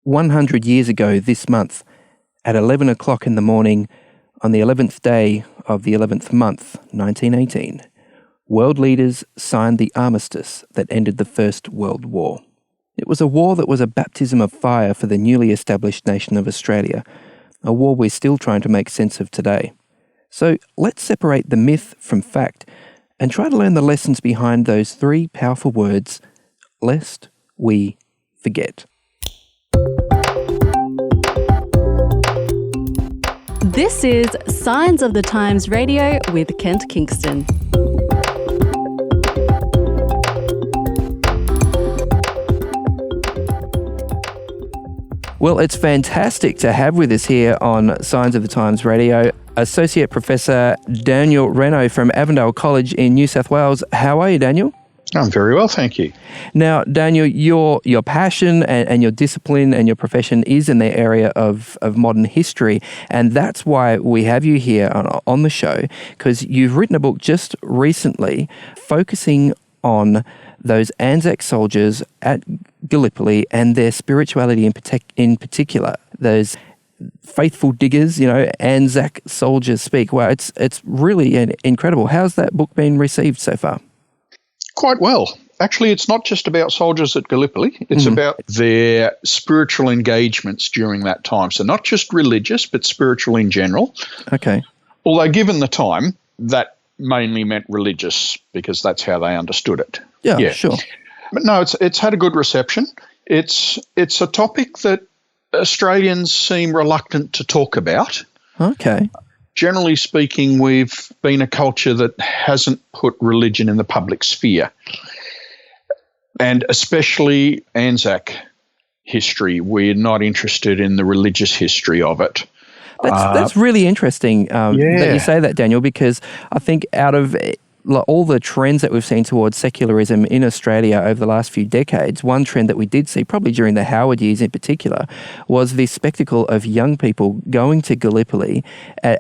100 years ago this month, at 11 o'clock in the morning, on the 11th day of the 11th month, 1918, world leaders signed the armistice that ended the First World War. It was a war that was a baptism of fire for the newly established nation of Australia, a war we're still trying to make sense of today. So let's separate the myth from fact and try to learn the lessons behind those three powerful words, lest we forget. This is Signs of the Times Radio with Kent Kingston. Well, it's fantastic to have with us here on Signs of the Times Radio Associate Professor Daniel Reynaud from Avondale College in New South Wales. How are you, Daniel? I'm very well, thank you. Now, Daniel, your passion and your discipline and your profession is in the area of modern history, and that's why we have you here on the show, because you've written a book just recently focusing on those Anzac soldiers at Gallipoli and their spirituality in particular, those faithful diggers, Anzac soldiers speak. Wow, it's really incredible. How's that book been received so far? Quite well. Actually, it's not just about soldiers at Gallipoli. It's about their spiritual engagements during that time. So not just religious, but spiritual in general. Okay. Although given the time, that mainly meant religious because that's how they understood it. Yeah, sure. But no, it's had a good reception. It's a topic that Australians seem reluctant to talk about. Okay. Generally speaking, we've been a culture that hasn't put religion in the public sphere. And especially Anzac history, we're not interested in the religious history of it. That's really interesting that you say that, Daniel, because I think out of all the trends that we've seen towards secularism in Australia over the last few decades, one trend that we did see, probably during the Howard years in particular, was the spectacle of young people going to Gallipoli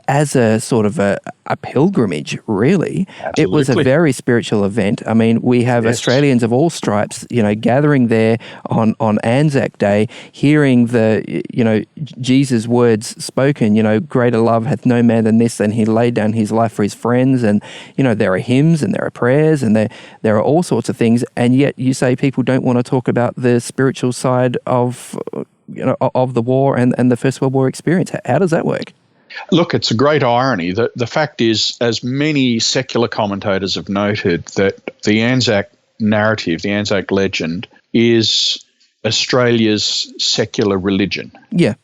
as a sort of a pilgrimage, really. Absolutely. It was a very spiritual event. I mean, we have Australians of all stripes, gathering there on Anzac Day, hearing the, Jesus' words spoken, greater love hath no man than this, and he laid down his life for his friends, and, there are hymns and there are prayers and there are all sorts of things, and yet you say people don't want to talk about the spiritual side of the war and the First World War experience. How does that work? Look, it's a great irony. The fact is, as many secular commentators have noted, that the Anzac narrative, the Anzac legend, is Australia's secular religion. Yeah.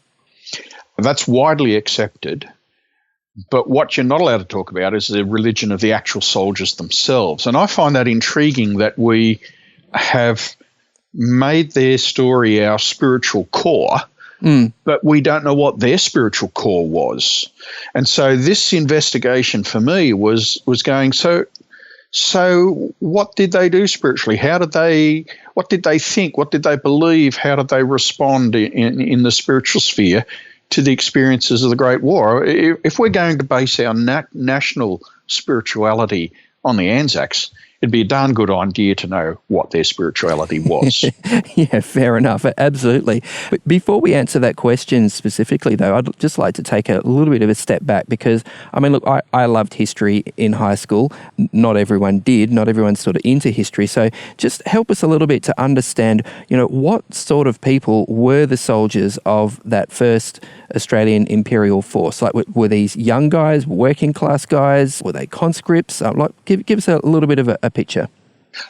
That's widely accepted. But what you're not allowed to talk about is the religion of the actual soldiers themselves. And I find that intriguing that we have made their story our spiritual core, but we don't know what their spiritual core was. And so this investigation for me was going, so what did they do spiritually? What did they think? What did they believe? How did they respond in the spiritual sphere to the experiences of the Great War? If we're going to base our national spirituality on the Anzacs, it'd be a darn good idea to know what their spirituality was. Yeah, fair enough. Absolutely. But before we answer that question specifically, though, I'd just like to take a little bit of a step back because, look, I loved history in high school. Not everyone did. Not everyone's sort of into history. So just help us a little bit to understand, what sort of people were the soldiers of that first Australian Imperial Force? Like, were these young guys, working class guys? Were they conscripts? Give us a little bit of a picture.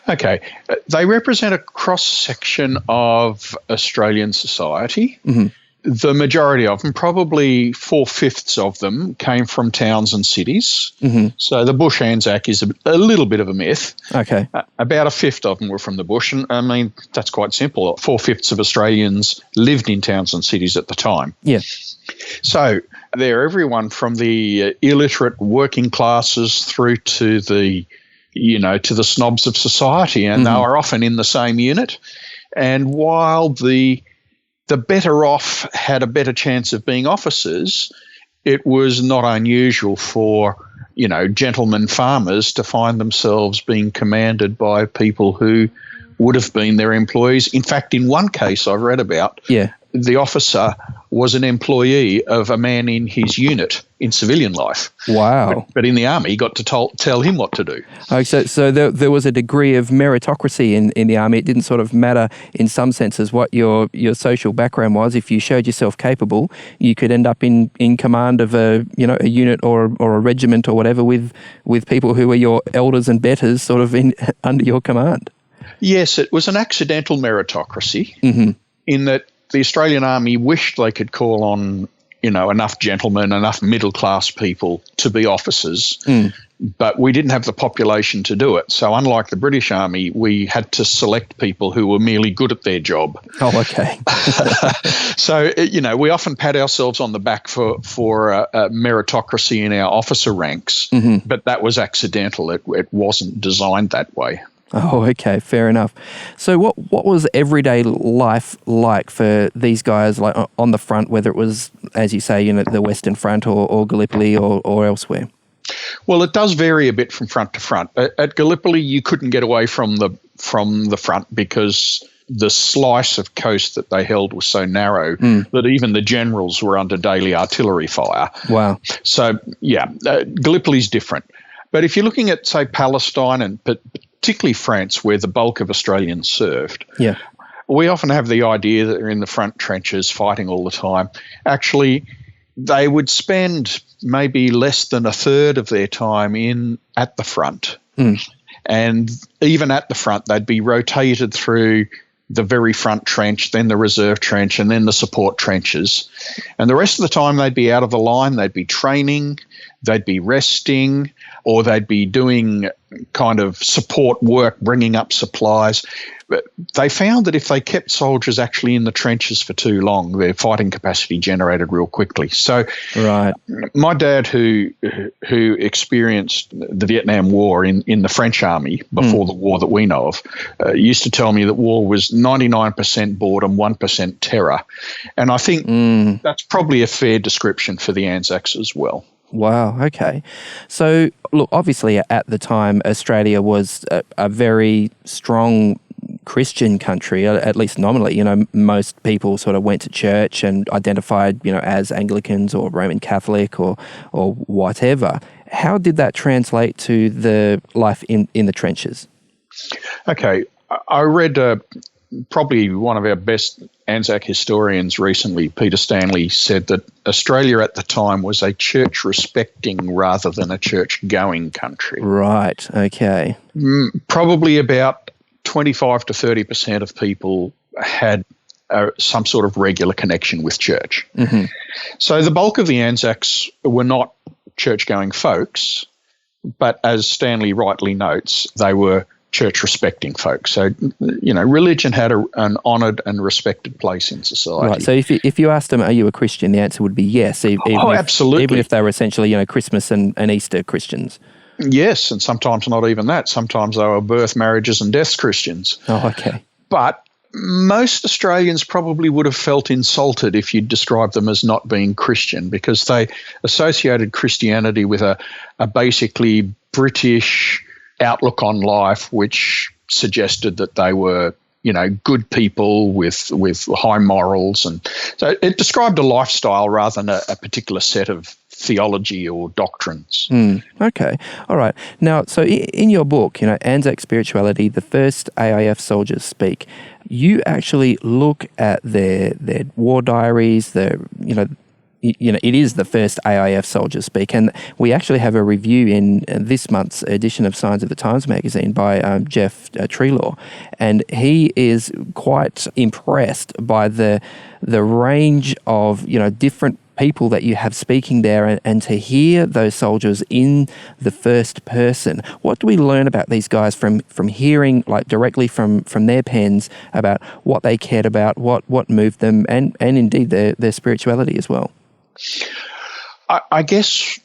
Okay. They represent a cross-section of Australian society. Mm-hmm. The majority of them, probably 4/5 of them, came from towns and cities. Mm-hmm. So the bush Anzac is a little bit of a myth. Okay. About 1/5 of them were from the bush. And that's quite simple. 4/5 of Australians lived in towns and cities at the time. Yeah. So they're everyone from the illiterate working classes through to the snobs of society, and they were often in the same unit. And while the better off had a better chance of being officers, it was not unusual for, gentlemen farmers to find themselves being commanded by people who would have been their employees. In fact, in one case I've read about, the officer was an employee of a man in his unit in civilian life. Wow. But in the army, he got to tell him what to do. Oh, so there was a degree of meritocracy in the army. It didn't sort of matter in some senses what your social background was. If you showed yourself capable, you could end up in command of a unit or a regiment or whatever with people who were your elders and betters sort of under your command. Yes, it was an accidental meritocracy in that the Australian Army wished they could call on, enough gentlemen, enough middle-class people to be officers, but we didn't have the population to do it. So unlike the British Army, we had to select people who were merely good at their job. Oh, okay. So, we often pat ourselves on the back for meritocracy in our officer ranks, but that was accidental. It wasn't designed that way. Oh, okay, fair enough. So what was everyday life like for these guys, like on the front, whether it was, as you say, the Western Front or Gallipoli or elsewhere? Well, it does vary a bit from front to front. At Gallipoli, you couldn't get away from the front because the slice of coast that they held was so narrow that even the generals were under daily artillery fire. Wow. So, Gallipoli's different. But if you're looking at, say, Palestine and particularly France, where the bulk of Australians served, we often have the idea that they're in the front trenches fighting all the time. Actually, they would spend maybe less than a third of their time at the front. And even at the front, they'd be rotated through the very front trench, then the reserve trench, and then the support trenches. And the rest of the time, they'd be out of the line. They'd be training, they'd be resting, or they'd be doing kind of support work, bringing up supplies. But they found that if they kept soldiers actually in the trenches for too long, their fighting capacity generated real quickly. So right. My dad, who experienced the Vietnam War in the French army before the war that we know of, used to tell me that war was 99% boredom, 1% terror. And I think that's probably a fair description for the Anzacs as well. Wow, okay. So, look, obviously at the time, Australia was a very strong Christian country, at least nominally. Most people sort of went to church and identified, as Anglicans or Roman Catholic or whatever. How did that translate to the life in the trenches? Okay, I read probably one of our best Anzac historians recently, Peter Stanley, said that Australia at the time was a church-respecting rather than a church-going country. Right, okay. Probably about 25 to 30% of people had some sort of regular connection with church. So the bulk of the Anzacs were not church-going folks, but as Stanley rightly notes, they were church-respecting folks. So, religion had an honoured and respected place in society. Right. So if you asked them, are you a Christian, the answer would be yes. Absolutely. Even if they were essentially, Christmas and Easter Christians. Yes, and sometimes not even that. Sometimes they were birth, marriages and deaths Christians. Oh, okay. But most Australians probably would have felt insulted if you described them as not being Christian, because they associated Christianity with a basically British outlook on life, which suggested that they were, good people with high morals. And so it described a lifestyle rather than a particular set of theology or doctrines. Okay. All right. Now, so in your book, Anzac Spirituality, the First AIF Soldiers Speak, you actually look at their war diaries, it is the first AIF Soldiers Speak, and we actually have a review in this month's edition of Signs of the Times magazine by Jeff Treelaw, and he is quite impressed by the range of different people that you have speaking there, and to hear those soldiers in the first person. What do we learn about these guys from hearing directly from their pens about what they cared about, what moved them, and indeed their spirituality as well? I guess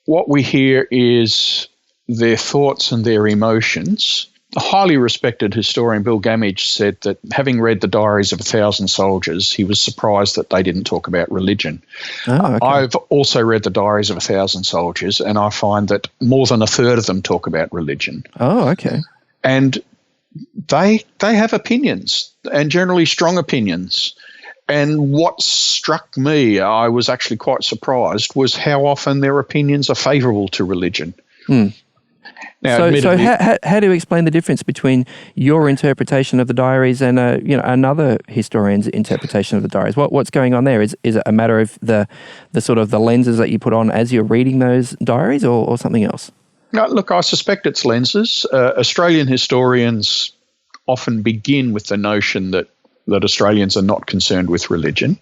what we hear is their thoughts and their emotions. A highly respected historian, Bill Gamage, said that having read the diaries of 1,000 soldiers, he was surprised that they didn't talk about religion. Oh, okay. I've also read the diaries of 1,000 soldiers, and I find that more than a third of them talk about religion. Oh, okay. And they have opinions, and generally strong opinions. And what struck me, I was actually quite surprised, was how often their opinions are favourable to religion. Now, So how do you explain the difference between your interpretation of the diaries and another historian's interpretation of the diaries? What's going on there? Is it a matter of the sort of the lenses that you put on as you're reading those diaries, or something else? No, look, I suspect it's lenses. Australian historians often begin with the notion that Australians are not concerned with religion,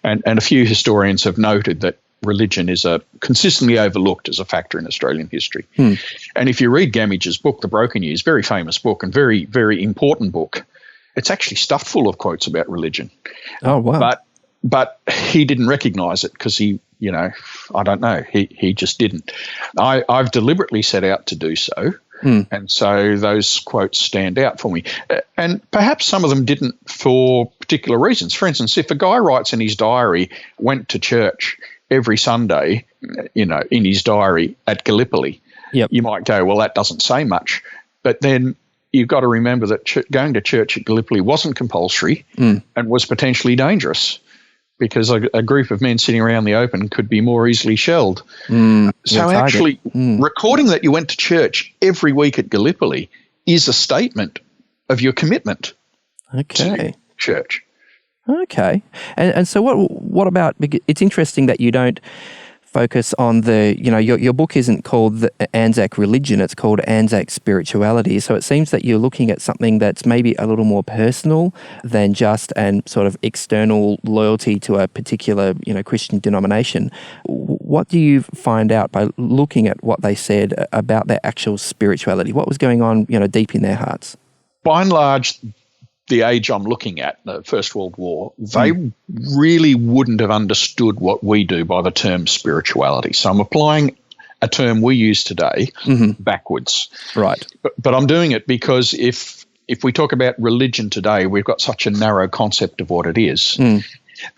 and a few historians have noted that religion is consistently overlooked as a factor in Australian history. And if you read Gamage's book, The Broken Years, very famous book and very, very important book, it's actually stuffed full of quotes about religion. Oh, wow. But he didn't recognise it because he, I don't know, he just didn't. I've deliberately set out to do so. And so those quotes stand out for me. And perhaps some of them didn't for particular reasons. For instance, if a guy writes in his diary, went to church every Sunday, in his diary at Gallipoli, you might go, well, that doesn't say much. But then you've got to remember that going to church at Gallipoli wasn't compulsory and was potentially dangerous, because a group of men sitting around the open could be more easily shelled. So actually, recording that you went to church every week at Gallipoli is a statement of your commitment to church. Okay. And so what about, it's interesting that you don't focus on your book isn't called the Anzac Religion, it's called Anzac Spirituality. So it seems that you're looking at something that's maybe a little more personal than just and sort of external loyalty to a particular, Christian denomination. What do you find out by looking at what they said about their actual spirituality? What was going on, deep in their hearts? By and large, the age I'm looking at, the First World War, they really wouldn't have understood what we do by the term spirituality. So I'm applying a term we use today backwards. Right. But I'm doing it because if we talk about religion today, we've got such a narrow concept of what it is.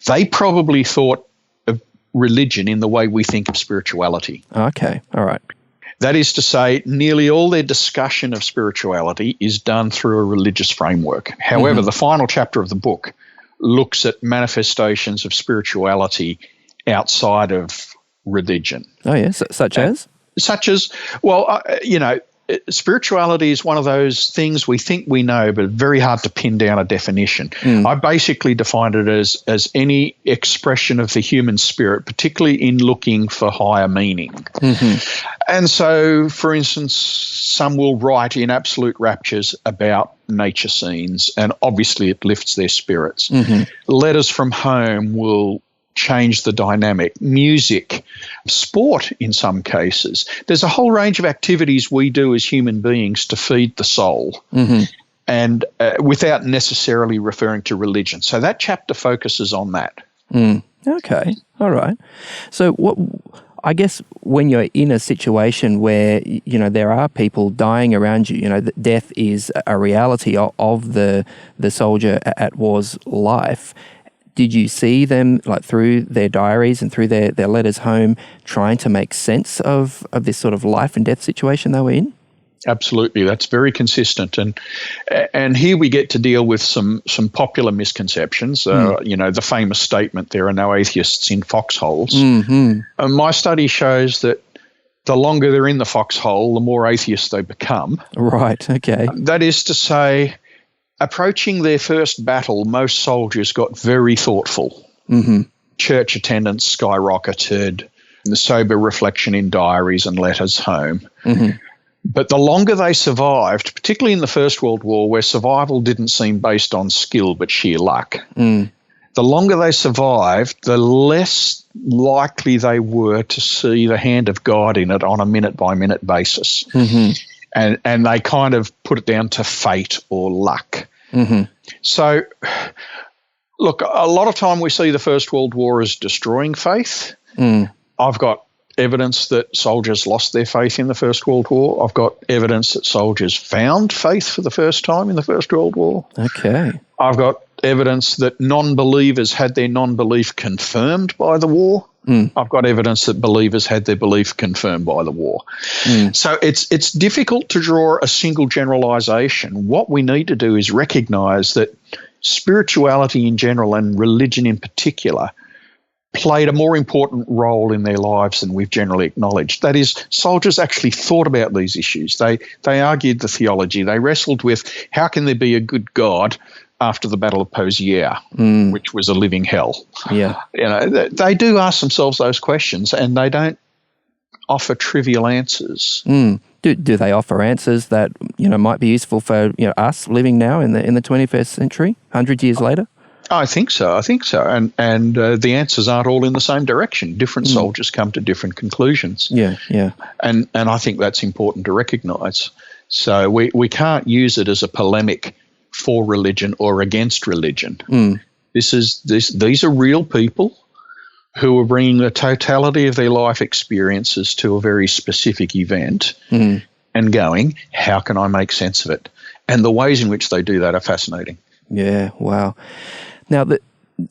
They probably thought of religion in the way we think of spirituality. Okay. All right. That is to say, nearly all their discussion of spirituality is done through a religious framework. However, the final chapter of the book looks at manifestations of spirituality outside of religion. Oh, yes, such as? Such as, spirituality is one of those things we think we know, but very hard to pin down a definition. I basically defined it as any expression of the human spirit, particularly in looking for higher meaning. And so, for instance, some will write in absolute raptures about nature scenes, and obviously it lifts their spirits. Letters from home will change the dynamic. Music, sport in some cases. There's a whole range of activities we do as human beings to feed the soul, and without necessarily referring to religion. So that chapter focuses on that. Okay. All right. So I guess when you're in a situation where, there are people dying around you, that death is a reality of the soldier at war's life. Did you see them, like through their diaries and through their letters home, trying to make sense of this sort of life and death situation they were in? Absolutely, that's very consistent, and here we get to deal with some popular misconceptions. The famous statement, "There are no atheists in foxholes." My study shows that the longer they're in the foxhole, the more atheists they become. Right. Okay. That is to say, approaching their first battle, most soldiers got very thoughtful. Church attendance skyrocketed, the sober reflection in diaries and letters home. But the longer they survived, particularly in the First World War, where survival didn't seem based on skill but sheer luck, the longer they survived, the less likely they were to see the hand of God in it on a minute-by-minute basis. And they kind of put it down to fate or luck. So, look, a lot of time we see the First World War as destroying faith. I've got evidence that soldiers lost their faith in the First World War. I've got evidence that soldiers found faith for the first time in the First World War. Okay. I've got evidence that non-believers had their non-belief confirmed by the war. I've got evidence that believers had their belief confirmed by the war. So it's difficult to draw a single generalization. What we need to do is recognize that spirituality in general and religion in particular played a more important role in their lives than we've generally acknowledged. That is, soldiers actually thought about these issues. They argued the theology. They wrestled with how can there be a good God after the Battle of Pozieres, which was a living hell. Yeah. They do ask themselves those questions, and they don't offer trivial answers. Do they offer answers that might be useful for us living now in the 21st century, 100 years later? I think so. And the answers aren't all in the same direction. Different soldiers come to different conclusions. Yeah. And I think that's important to recognise. So we can't use it as a polemic for religion or against religion. These are real people who are bringing the totality of their life experiences to a very specific event and going, how can I make sense of it? And the ways in which they do that are fascinating. Yeah, wow. Now,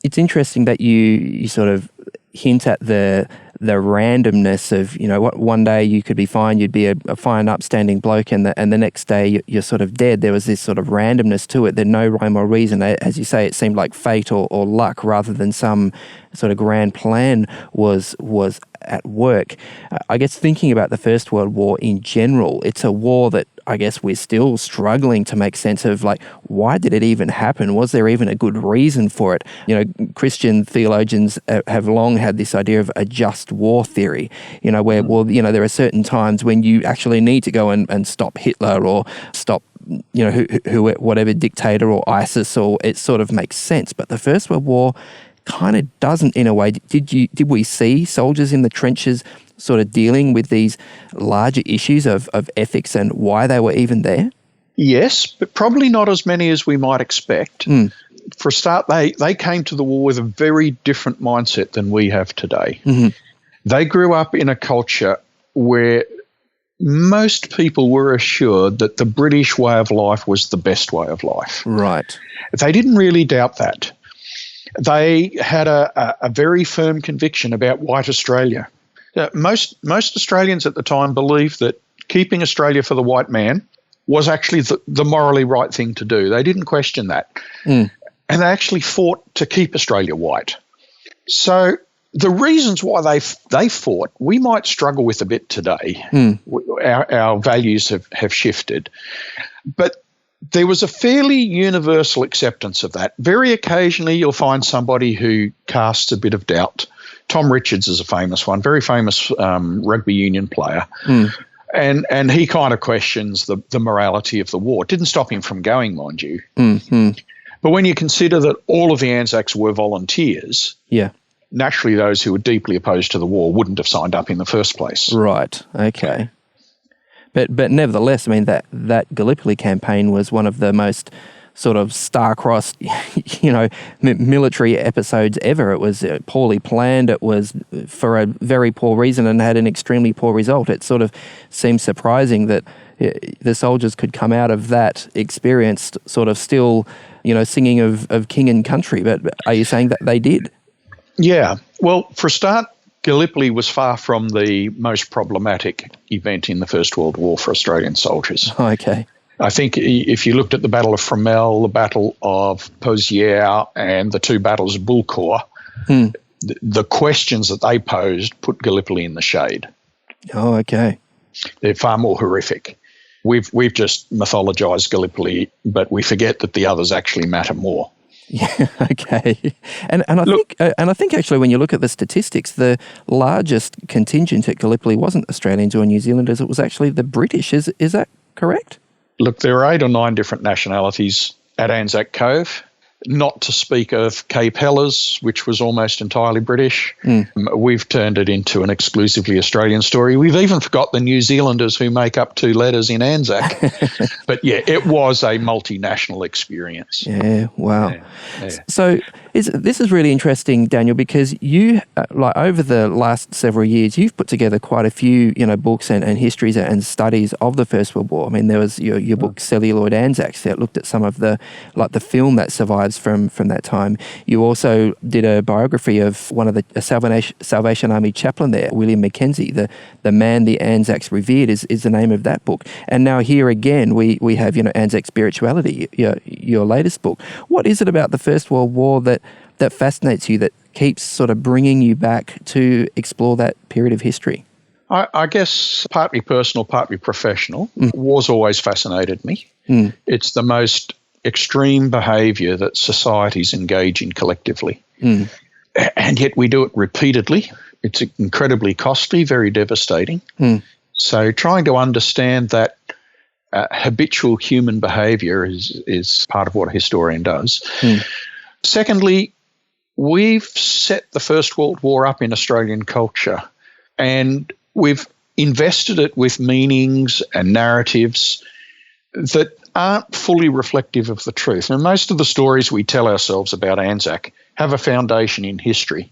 it's interesting that you sort of hint at the randomness of, what one day you could be fine, you'd be a fine, upstanding bloke, and the next day you're sort of dead. There was this sort of randomness to it. There's no rhyme or reason. As you say, it seemed like fate or luck rather than some sort of grand plan was at work. I guess thinking about the First World War in general, it's a war that I guess we're still struggling to make sense of, like, why did it even happen? Was there even a good reason for it? Christian theologians have long had this idea of a just war theory, where, there are certain times when you actually need to go and stop Hitler or stop, whatever dictator or ISIS, or it sort of makes sense. But the First World War kind of doesn't, in a way. Did we see soldiers in the trenches sort of dealing with these larger issues of ethics and why they were even there? Yes, but probably not as many as we might expect. For a start, they came to the war with a very different mindset than we have today. They grew up in a culture where most people were assured that the British way of life was the best way of life. Right. They didn't really doubt that. They had a very firm conviction about white Australia. Most Australians at the time believed that keeping Australia for the white man was actually the morally right thing to do. They didn't question that. And they actually fought to keep Australia white. So the reasons why they fought, we might struggle with a bit today. Our values have shifted. But there was a fairly universal acceptance of that. Very occasionally you'll find somebody who casts a bit of doubt. Tom Richards is a famous one, very famous rugby union player. And he kind of questions the morality of the war. It didn't stop him from going, mind you. But when you consider that all of the Anzacs were volunteers, naturally those who were deeply opposed to the war wouldn't have signed up in the first place. Right, okay. But nevertheless, I mean, that Gallipoli campaign was one of the most sort of star-crossed, military episodes ever. It was poorly planned. It was for a very poor reason and had an extremely poor result. It sort of seems surprising that the soldiers could come out of that experience sort of still, singing of king and country. But are you saying that they did? Yeah. Well, for a start, Gallipoli was far from the most problematic event in the First World War for Australian soldiers. Okay. I think if you looked at the Battle of Fromelles, the Battle of Pozieres, and the two battles of Bullecourt, the questions that they posed put Gallipoli in the shade. Oh, okay. They're far more horrific. We've just mythologised Gallipoli, but we forget that the others actually matter more. Yeah, okay. And I think actually when you look at the statistics, the largest contingent at Gallipoli wasn't Australians or New Zealanders, it was actually the British. Is that correct? Look, there are 8 or 9 different nationalities at Anzac Cove, not to speak of Cape Helles, which was almost entirely British. We've turned it into an exclusively Australian story. We've even forgot the New Zealanders who make up 2 letters in Anzac. But yeah, it was a multinational experience. Yeah, wow. Yeah. So This is really interesting, Daniel, because you, over the last several years, you've put together quite a few, books and histories and studies of the First World War. I mean, there was your book Celluloid Anzacs that looked at some of the film that survives from that time. You also did a biography of one of the Salvation Army chaplain there, William Mackenzie. The Man the Anzacs Revered is the name of that book. And now here again, we have, Anzac Spirituality, your latest book. What is it about the First World War that fascinates you, that keeps sort of bringing you back to explore that period of history? I guess partly personal, partly professional. War's always fascinated me. It's the most extreme behaviour that societies engage in collectively. And yet we do it repeatedly. It's incredibly costly, very devastating. So trying to understand that habitual human behaviour is part of what a historian does. Secondly, we've set the First World War up in Australian culture, and we've invested it with meanings and narratives that aren't fully reflective of the truth. And most of the stories we tell ourselves about Anzac have a foundation in history.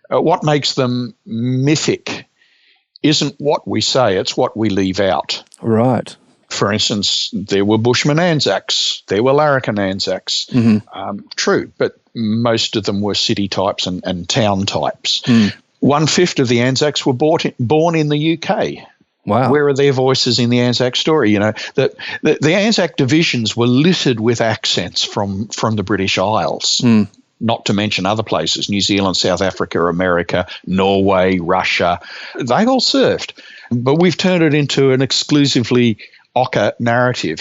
What makes them mythic isn't what we say, it's what we leave out. Right. For instance, there were Bushman Anzacs, there were Larrikin Anzacs. True, but most of them were city types and town types. 1/5 of the Anzacs were born in the UK. Wow. Where are their voices in the Anzac story? The Anzac divisions were littered with accents from the British Isles, not to mention other places, New Zealand, South Africa, America, Norway, Russia. They all served. But we've turned it into an exclusively Ocker narrative.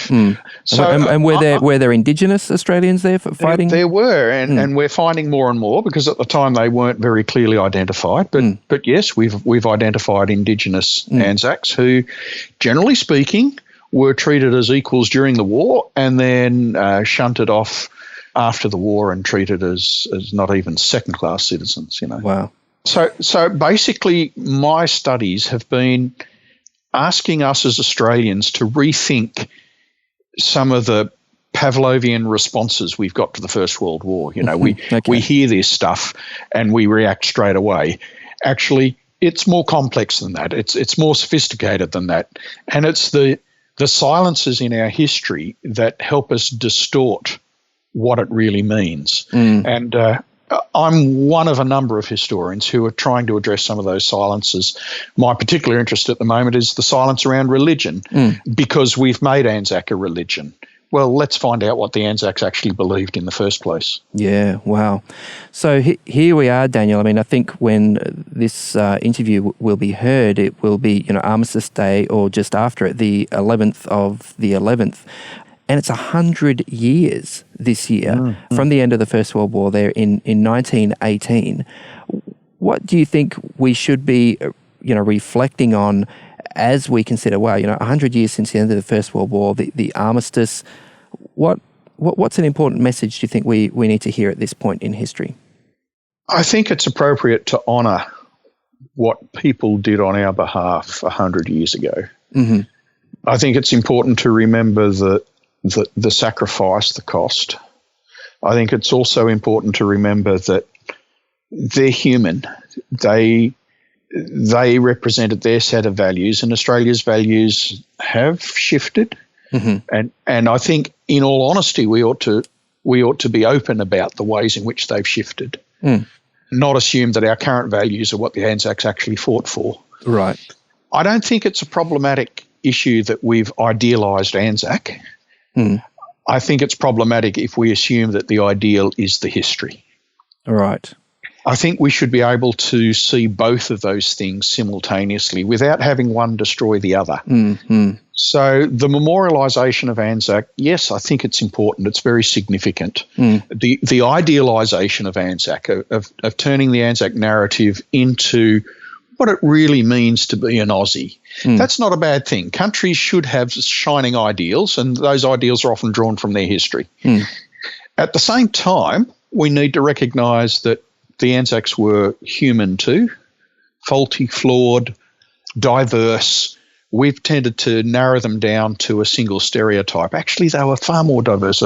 So, and were there Indigenous Australians there fighting? There were, and we're finding more and more, because at the time they weren't very clearly identified. But yes, we've identified Indigenous Anzacs who, generally speaking, were treated as equals during the war and then shunted off after the war and treated as not even second-class citizens. Wow. So basically, my studies have been asking us as Australians to rethink some of the Pavlovian responses we've got to the First World War. We hear this stuff and we react straight away. Actually, it's more complex than that. It's more sophisticated than that. And it's the silences in our history that help us distort what it really means. And I'm one of a number of historians who are trying to address some of those silences. My particular interest at the moment is the silence around religion, because we've made Anzac a religion. Well, let's find out what the Anzacs actually believed in the first place. Yeah, wow. So here we are, Daniel. I mean, I think when this interview will be heard, it will be, Armistice Day or just after it, the 11th of the 11th. And it's 100 years this year from the end of the First World War there in 1918. What do you think we should be, reflecting on as we consider, 100 years since the end of the First World War, the armistice? What's an important message do you think we need to hear at this point in history? I think it's appropriate to honour what people did on our behalf 100 years ago. I think it's important to remember the sacrifice, the cost. I think it's also important to remember that they're human. They represented their set of values, and Australia's values have shifted. And I think, in all honesty, we ought to be open about the ways in which they've shifted. Not assume that our current values are what the Anzacs actually fought for. Right. I don't think it's a problematic issue that we've idealised Anzac. I think it's problematic if we assume that the ideal is the history. Right. I think we should be able to see both of those things simultaneously without having one destroy the other. So the memorialisation of Anzac, yes, I think it's important. It's very significant. The idealisation of Anzac, of turning the Anzac narrative into what it really means to be an Aussie. That's not a bad thing. Countries should have shining ideals, and those ideals are often drawn from their history. At the same time, we need to recognise that the Anzacs were human too, faulty, flawed, diverse, we've tended to narrow them down to a single stereotype. Actually, they were far more diverse.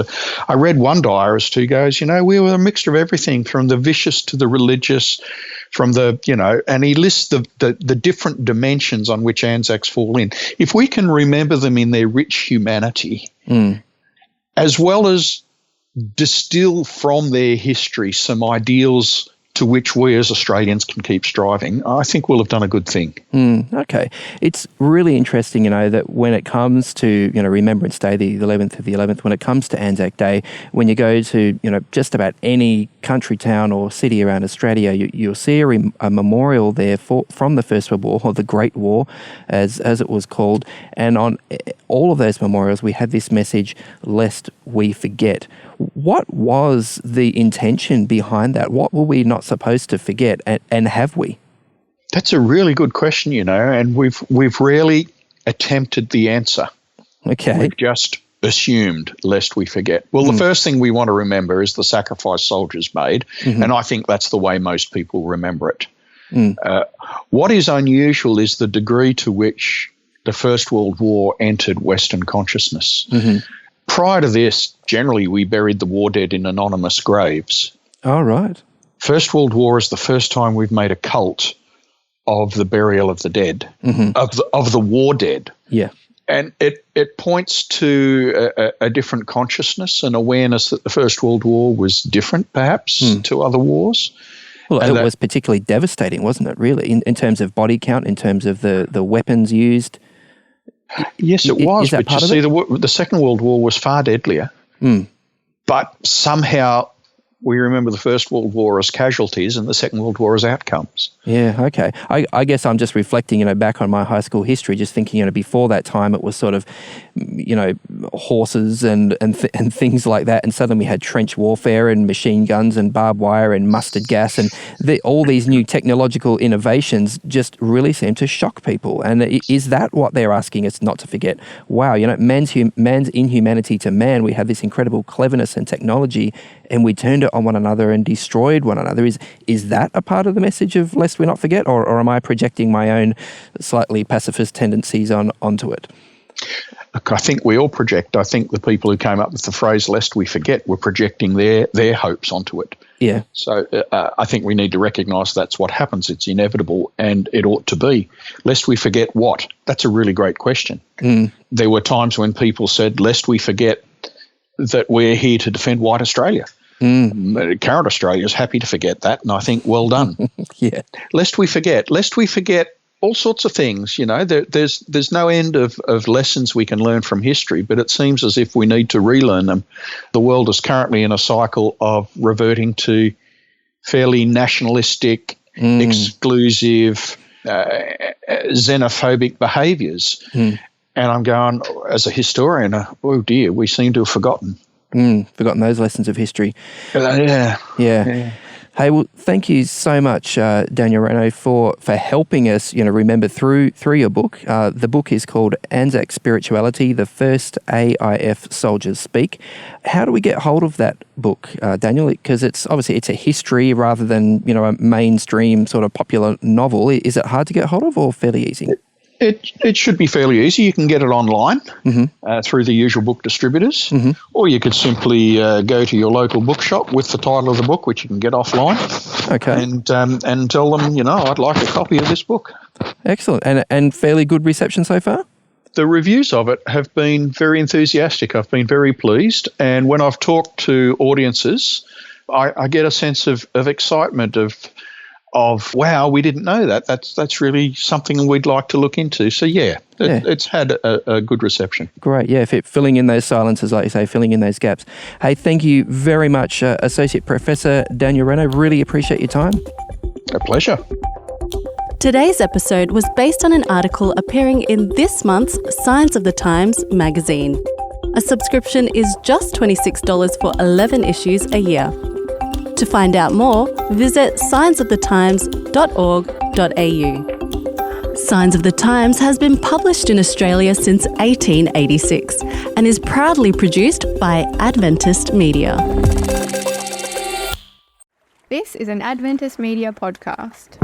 I read one diarist who goes, we were a mixture of everything, from the vicious to the religious, from the, and he lists the different dimensions on which Anzacs fall in. If we can remember them in their rich humanity, as well as distill from their history some ideals to which we as Australians can keep striving, I think we'll have done a good thing. Okay. It's really interesting, that when it comes to, Remembrance Day, the 11th of the 11th, when it comes to Anzac Day, when you go to, just about any country town or city around Australia, you'll see a memorial there from the First World War, or the Great War, as it was called. And on all of those memorials, we had this message, lest we forget. What was the intention behind that? What were we not supposed to forget, and have we? That's a really good question, and we've rarely attempted the answer. Okay. We've just assumed, lest we forget. Well, the first thing we want to remember is the sacrifice soldiers made, and I think that's the way most people remember it. What is unusual is the degree to which the First World War entered Western consciousness. Prior to this, generally we buried the war dead in anonymous graves. Oh, right. First World War is the first time we've made a cult of the burial of the dead, of the war dead. Yeah. And it points to a different consciousness, an awareness that the First World War was different, perhaps, to other wars. Well, it was particularly devastating, wasn't it, really, in terms of body count, in terms of the weapons used? Yes, it was. But you see, the Second World War was far deadlier. But somehow we remember the First World War as casualties and the Second World War as outcomes. Yeah, okay. I guess I'm just reflecting, back on my high school history, just thinking, before that time it was sort of, horses and things like that, and suddenly we had trench warfare and machine guns and barbed wire and mustard gas, and all these new technological innovations just really seem to shock people. And is that what they're asking us not to forget? Wow, man's inhumanity to man, we have this incredible cleverness and technology, and we turned it on one another and destroyed one another. Is that a part of the message of lest we not forget, or am I projecting my own slightly pacifist tendencies onto it? Look, I think we all project. I think the people who came up with the phrase "lest we forget" were projecting their hopes onto it. Yeah. So I think we need to recognise that's what happens. It's inevitable, and it ought to be. Lest we forget what? That's a really great question. There were times when people said, "Lest we forget that we're here to defend white Australia." Current Australia is happy to forget that, and I think well done. Yeah. Lest we forget all sorts of things. There's no end of lessons we can learn from history, but it seems as if we need to relearn them. The world is currently in a cycle of reverting to fairly nationalistic, exclusive, xenophobic behaviours. And I'm going, as a historian, oh dear, we seem to have forgotten. Forgotten those lessons of history. Yeah. Hey, well, thank you so much, Daniel Reynaud, for helping us, remember through your book. The book is called Anzacs Spirituality, the First AIF Soldiers Speak. How do we get hold of that book, Daniel? Because it's a history rather than, a mainstream sort of popular novel. Is it hard to get hold of, or fairly easy? It should be fairly easy. You can get it online through the usual book distributors, or you could simply go to your local bookshop with the title of the book, which you can get offline. Okay. And tell them, I'd like a copy of this book. Excellent. And fairly good reception so far? The reviews of it have been very enthusiastic. I've been very pleased. And when I've talked to audiences, I get a sense of excitement of wow, we didn't know that. That's really something we'd like to look into. So it's had a good reception. Great, yeah. Filling in those silences, like you say, filling in those gaps. Hey, thank you very much, Associate Professor Daniel Reynaud. Really appreciate your time. A pleasure. Today's episode was based on an article appearing in this month's Signs of the Times magazine. A subscription is just $26 for 11 issues a year. To find out more, visit signsofthetimes.org.au. Signs of the Times has been published in Australia since 1886 and is proudly produced by Adventist Media. This is an Adventist Media podcast.